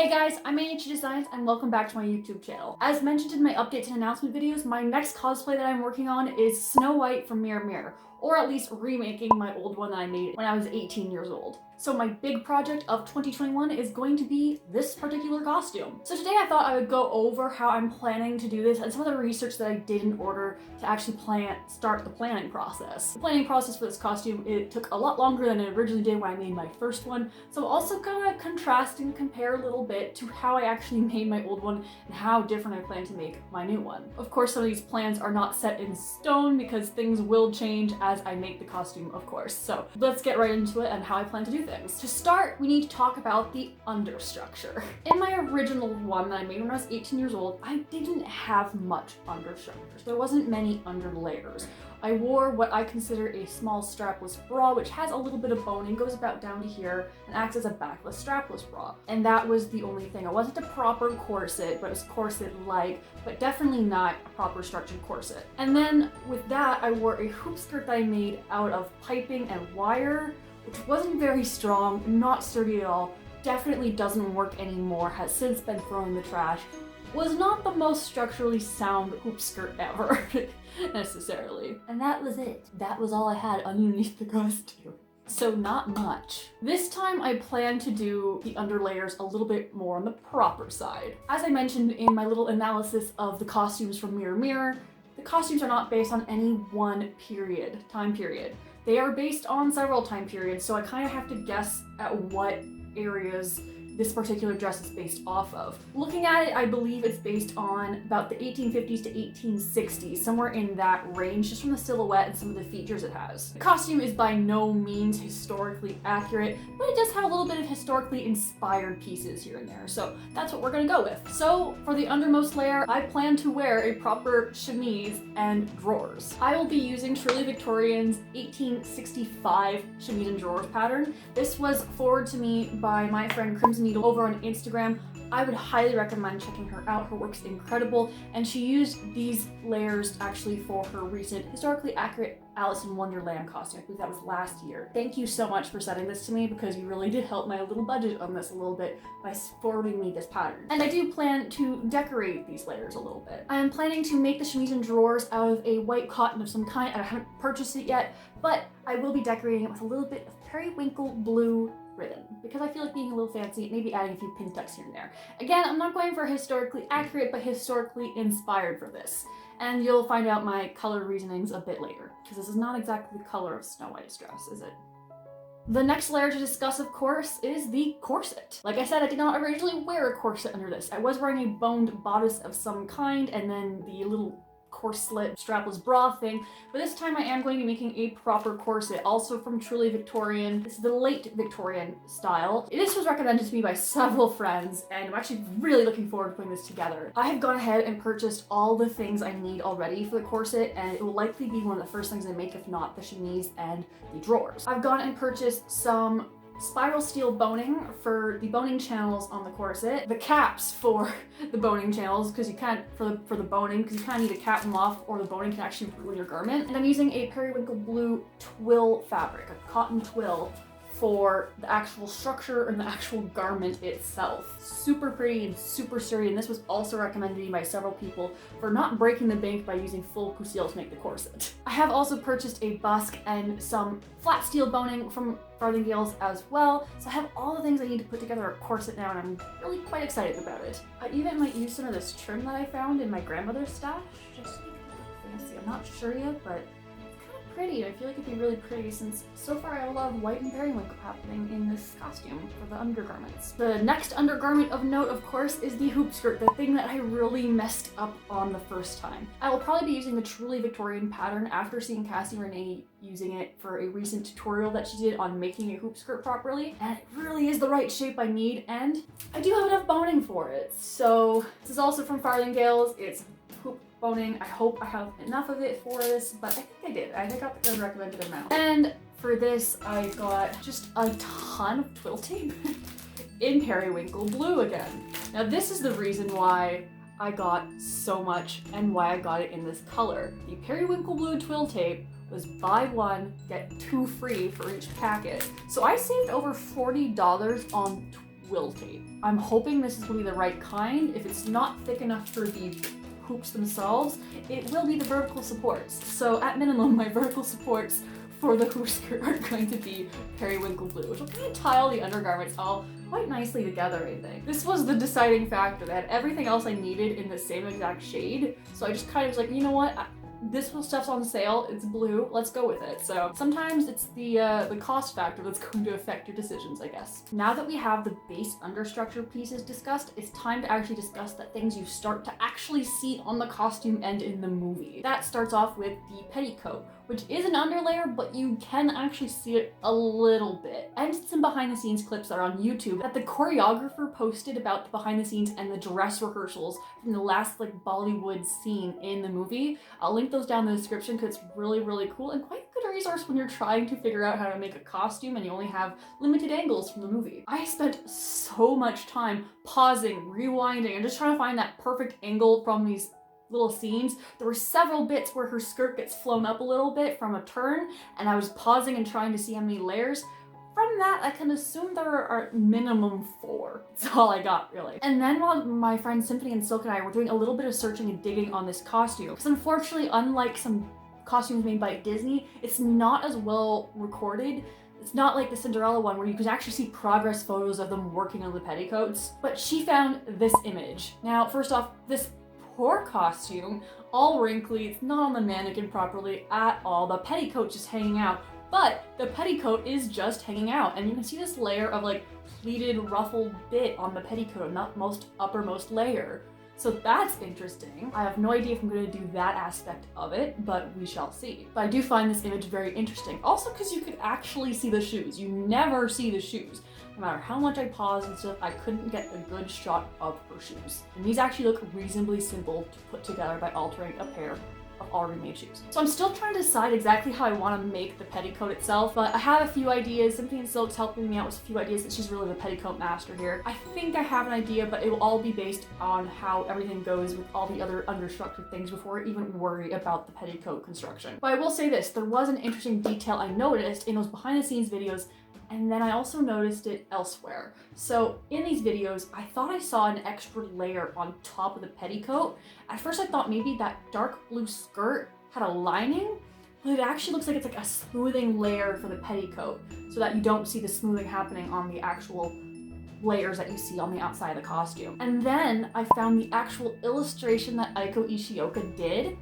Hey guys, I'm Annie Designs and welcome back to my YouTube channel. As mentioned in my updates and announcement videos, my next cosplay that I'm working on is Snow White from Mirror Mirror, or at least remaking my old one that I made when I was 18 years old. So my big project of 2021 is going to be this particular costume. So today I thought I would go over how I'm planning to do this and some of the research that I did in order to actually start the planning process. The planning process for this costume, it took a lot longer than it originally did when I made my first one. So also gonna contrast and compare a little bit to how I actually made my old one and how different I plan to make my new one. Of course, some of these plans are not set in stone because things will change as I make the costume, of course. So let's get right into it and how I plan to do things. To start, we need to talk about the understructure. In my original one that I made when I was 18 years old, I didn't have much understructure. There wasn't many underlayers. I wore what I consider a small strapless bra, which has a little bit of boning, goes about down to here, and acts as a backless strapless bra. And that was the only thing. It wasn't a proper corset, but it was corset-like, but definitely not a proper structured corset. And then with that, I wore a hoop skirt that I made out of piping and wire, which wasn't very strong, not sturdy at all, definitely doesn't work anymore, has since been thrown in the trash. Was not the most structurally sound hoop skirt ever, necessarily. And that was it. That was all I had underneath the costume. So not much. This time I plan to do the underlayers a little bit more on the proper side. As I mentioned in my little analysis of the costumes from Mirror Mirror, the costumes are not based on any one time period. They are based on several time periods, so I kind of have to guess at what areas this particular dress is based off of. Looking at it, I believe it's based on about the 1850s to 1860s, somewhere in that range, just from the silhouette and some of the features it has. The costume is by no means historically accurate, but it does have a little bit of historically inspired pieces here and there, so that's what we're gonna go with. So for the undermost layer, I plan to wear a proper chemise and drawers. I will be using Truly Victorian's 1865 chemise and drawers pattern. This was forwarded to me by my friend Crimson Needle over on Instagram. I would highly recommend checking her out. Her work's incredible, and she used these layers actually for her recent historically accurate Alice in Wonderland costume. I believe that was last year. Thank you so much for sending this to me because you really did help my little budget on this a little bit by forwarding me this pattern. And I do plan to decorate these layers a little bit. I am planning to make the chemise and drawers out of a white cotton of some kind. I haven't purchased it yet, but I will be decorating it with a little bit of periwinkle blue ribbon because I feel like being a little fancy, maybe adding a few pin tucks here and there. Again, I'm not going for historically accurate, but historically inspired for this. And you'll find out my color reasonings a bit later, because this is not exactly the color of Snow White's dress, is it? The next layer to discuss, of course, is the corset. Like I said, I did not originally wear a corset under this. I was wearing a boned bodice of some kind, and then the little corset strapless bra thing, but this time I am going to be making a proper corset, also from Truly Victorian. This is the late Victorian style. This was recommended to me by several friends, and I'm actually really looking forward to putting this together. I have gone ahead and purchased all the things I need already for the corset, and it will likely be one of the first things I make, if not the chemise and the drawers. I've gone and purchased some spiral steel boning for the boning channels on the corset, the caps for the boning channels because you can't for the boning because you kind of need to cap them off or the boning can actually ruin your garment. And I'm using a periwinkle blue twill fabric, a cotton twill, for the actual structure and the actual garment itself. Super pretty and super sturdy, and this was also recommended to me by several people for not breaking the bank by using full coutil to make the corset. I have also purchased a busk and some flat steel boning from Farthingales as well, so I have all the things I need to put together a corset now, and I'm really quite excited about it. I even might use some of this trim that I found in my grandmother's stash, just to make it look fancy. I'm not sure yet, but pretty. I feel like it'd be really pretty since so far I have a lot of white and periwinkle happening in this costume for the undergarments. The next undergarment of note, of course, is the hoop skirt, the thing that I really messed up on the first time. I will probably be using the Truly Victorian pattern after seeing Cassie Renee using it for a recent tutorial that she did on making a hoop skirt properly, and it really is the right shape I need, and I do have enough boning for it. So this is also from Farthingales. It's hoop boning. I hope I have enough of it for this, but I think I did. I got the recommended amount. And for this, I got just a ton of twill tape in periwinkle blue again. Now this is the reason why I got so much and why I got it in this color. The periwinkle blue twill tape was buy one, get two free for each packet. So I saved over $40 on wiltate. I'm hoping this is gonna be the right kind. If it's not thick enough for the hoops themselves, it will be the vertical supports. So at minimum, my vertical supports for the hoop skirt are going to be periwinkle blue, which will kind of tile the undergarments all quite nicely together, I think. This was the deciding factor. They had everything else I needed in the same exact shade, so I just kind of was like, you know what? This stuff's on sale, it's blue, let's go with it. So sometimes it's the cost factor that's going to affect your decisions, I guess. Now that we have the base understructure pieces discussed, it's time to actually discuss the things you start to actually see on the costume and in the movie. That starts off with the petticoat, which is an underlayer, but you can actually see it a little bit. And some behind the scenes clips that are on YouTube that the choreographer posted about the behind the scenes and the dress rehearsals from the last like Bollywood scene in the movie. I'll link those down in the description because it's really, really cool and quite a good resource when you're trying to figure out how to make a costume and you only have limited angles from the movie. I spent so much time pausing, rewinding, and just trying to find that perfect angle from these little scenes. There were several bits where her skirt gets flown up a little bit from a turn, and I was pausing and trying to see how many layers. From that, I can assume there are minimum 4. That's all I got, really. And then while my friends Symphony and Silk and I were doing a little bit of searching and digging on this costume, because unfortunately, unlike some costumes made by Disney, it's not as well recorded. It's not like the Cinderella one where you can actually see progress photos of them working on the petticoats. But she found this image. Now, first off, this poor costume, all wrinkly, it's not on the mannequin properly at all. The petticoat's just hanging out, but the petticoat is just hanging out, and you can see this layer of like pleated ruffled bit on the petticoat, not most uppermost layer. So that's interesting. I have no idea if I'm going to do that aspect of it, but we shall see. But I do find this image very interesting. Also because you could actually see the shoes. You never see the shoes. No matter how much I paused and stuff, I couldn't get a good shot of her shoes. And these actually look reasonably simple to put together by altering a pair of already made shoes. So I'm still trying to decide exactly how I want to make the petticoat itself, but I have a few ideas. Symphony and Silk's helping me out with a few ideas, and she's really the petticoat master here. I think I have an idea, but it will all be based on how everything goes with all the other understructured things before I even worry about the petticoat construction. But I will say this, there was an interesting detail I noticed in those behind the scenes videos, and then I also noticed it elsewhere. So in these videos, I thought I saw an extra layer on top of the petticoat. At first I thought maybe that dark blue skirt had a lining, but it actually looks like it's like a smoothing layer for the petticoat so that you don't see the smoothing happening on the actual layers that you see on the outside of the costume. And then I found the actual illustration that Aiko Ishioka did,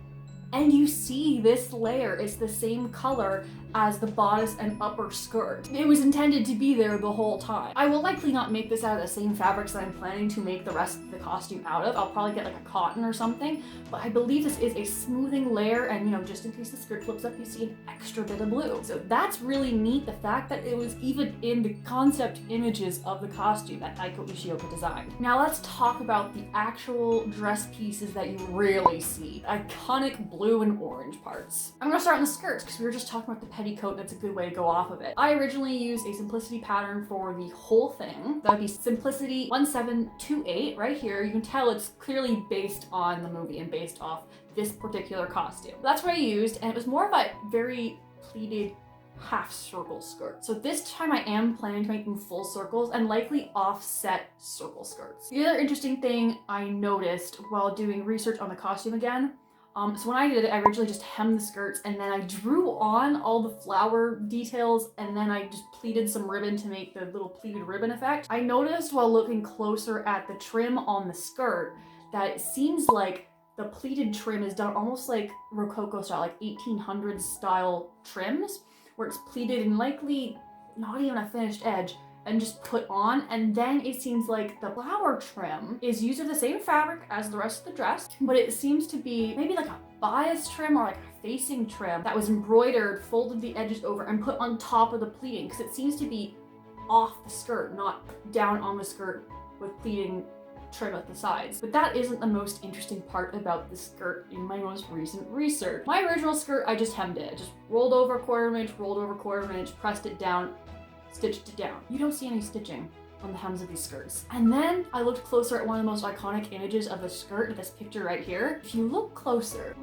and you see this layer is the same color as the bodice and upper skirt. It was intended to be there the whole time. I will likely not make this out of the same fabrics that I'm planning to make the rest of the costume out of. I'll probably get like a cotton or something, but I believe this is a smoothing layer, and you know, just in case the skirt flips up, you see an extra bit of blue. So that's really neat, the fact that it was even in the concept images of the costume that Aiko Ishioka designed. Now let's talk about the actual dress pieces that you really see. Iconic blue and orange parts. I'm gonna start on the skirts because we were just talking about the petticoat, and it's a good way to go off of it. I originally used a simplicity pattern for the whole thing. That would be Simplicity 1728 right here. You can tell it's clearly based on the movie and based off this particular costume. That's what I used, and it was more of a very pleated half circle skirt. So this time I am planning to make them full circles and likely offset circle skirts. The other interesting thing I noticed while doing research on the costume again, so when I did it, I originally just hemmed the skirts and then I drew on all the flower details, and then I just pleated some ribbon to make the little pleated ribbon effect. I noticed while looking closer at the trim on the skirt that it seems like the pleated trim is done almost like Rococo style, like 1800s style trims, where it's pleated and likely not even a finished edge and just put on, and then it seems like the flower trim is used of the same fabric as the rest of the dress, but it seems to be maybe like a bias trim or like a facing trim that was embroidered, folded the edges over, and put on top of the pleating, because it seems to be off the skirt, not down on the skirt with pleating trim at the sides. But that isn't the most interesting part about the skirt in my most recent research. My original skirt, I just hemmed it. I just rolled over a quarter of an inch, rolled over a quarter of an inch, pressed it down, stitched it down. You don't see any stitching on the hems of these skirts. And then I looked closer at one of the most iconic images of the skirt, this picture right here. If you look closer,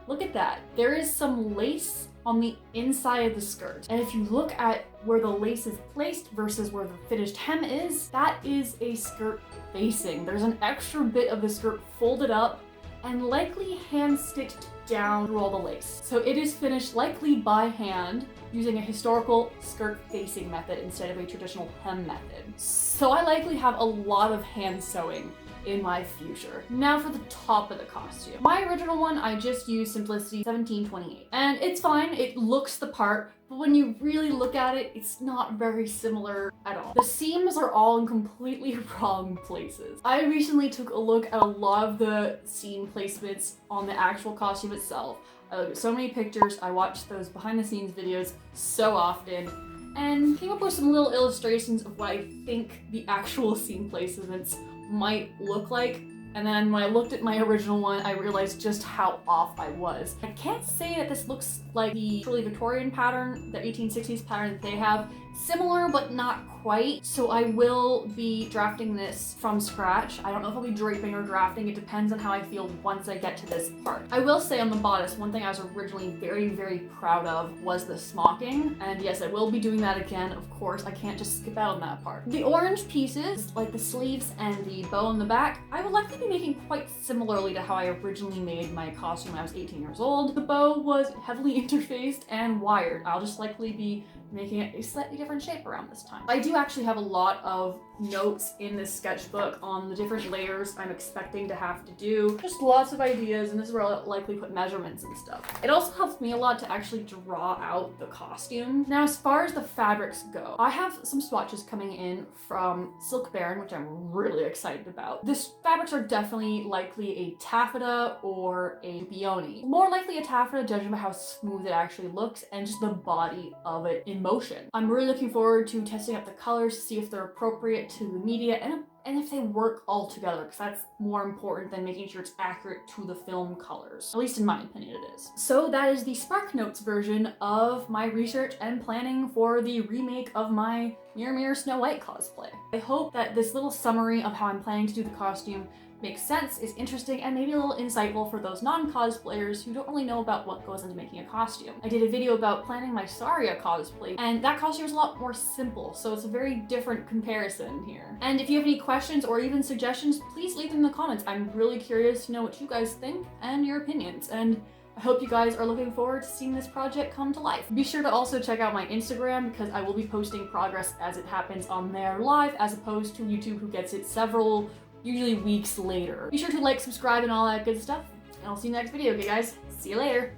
look at that. There is some lace on the inside of the skirt. And if you look at where the lace is placed versus where the finished hem is, that is a skirt facing. There's an extra bit of the skirt folded up and likely hand stitched down through all the lace. So it is finished likely by hand using a historical skirt facing method instead of a traditional hem method. So I likely have a lot of hand sewing in my future. Now for the top of the costume. My original one, I just used Simplicity 1728. And it's fine, it looks the part, but when you really look at it, it's not very similar at all. The seams are all in completely wrong places. I recently took a look at a lot of the seam placements on the actual costume itself. I looked at so many pictures, I watched those behind the scenes videos so often, and came up with some little illustrations of what I think the actual seam placements might look like. And then when I looked at my original one, I realized just how off I was. I can't say that this looks like the truly Victorian pattern, the 1860s pattern that they have. Similar, but not quite. So I will be drafting this from scratch. I don't know if I'll be draping or drafting. It depends on how I feel once I get to this part. I will say on the bodice, one thing I was originally very, very proud of was the smocking. And yes, I will be doing that again. Of course, I can't just skip out on that part. The orange pieces, like the sleeves and the bow on the back, I would likely be making quite similarly to how I originally made my costume when I was 18 years old. The bow was heavily interfaced and wired. I'll just likely be making it a slightly different shape around this time. I do actually have a lot of notes in this sketchbook on the different layers I'm expecting to have to do. Just lots of ideas, and this is where I'll likely put measurements and stuff. It also helps me a lot to actually draw out the costume. Now, as far as the fabrics go, I have some swatches coming in from Silk Baron, which I'm really excited about. These fabrics are definitely likely a taffeta or a peony. More likely a taffeta, judging by how smooth it actually looks and just the body of it in motion. I'm really looking forward to testing out the colors to see if they're appropriate to the media and if they work all together, because that's more important than making sure it's accurate to the film colors. At least in my opinion it is. So that is the Spark Notes version of my research and planning for the remake of my Mirror Mirror Snow White cosplay. I hope that this little summary of how I'm planning to do the costume makes sense, is interesting, and maybe a little insightful for those non-cosplayers who don't really know about what goes into making a costume. I did a video about planning my Saria cosplay, and that costume is a lot more simple, so it's a very different comparison here. And if you have any questions or even suggestions, please leave them in the comments. I'm really curious to know what you guys think and your opinions, and I hope you guys are looking forward to seeing this project come to life. Be sure to also check out my Instagram, because I will be posting progress as it happens on there live, as opposed to YouTube, who gets it several, usually weeks later. Be sure to like, subscribe, and all that good stuff, and I'll see you in the next video, okay guys? See you later!